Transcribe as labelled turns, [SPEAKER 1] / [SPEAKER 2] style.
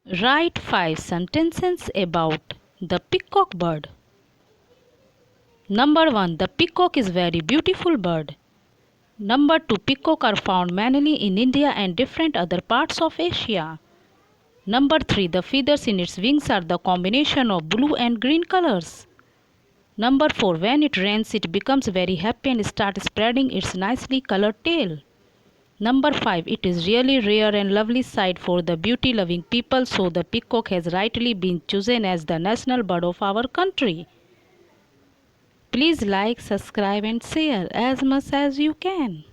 [SPEAKER 1] Write 5 sentences about the peacock bird. Number 1. The peacock is very beautiful bird. Number 2. Peacock are found mainly in India and different other parts of Asia. Number 3. The feathers in its wings are the combination of blue and green colors. Number 4. When it rains, it becomes very happy and starts spreading its nicely colored tail. Number 5. It is really rare and lovely sight for the beauty-loving people, so the peacock has rightly been chosen as the national bird of our country. Please like, subscribe and share as much as you can.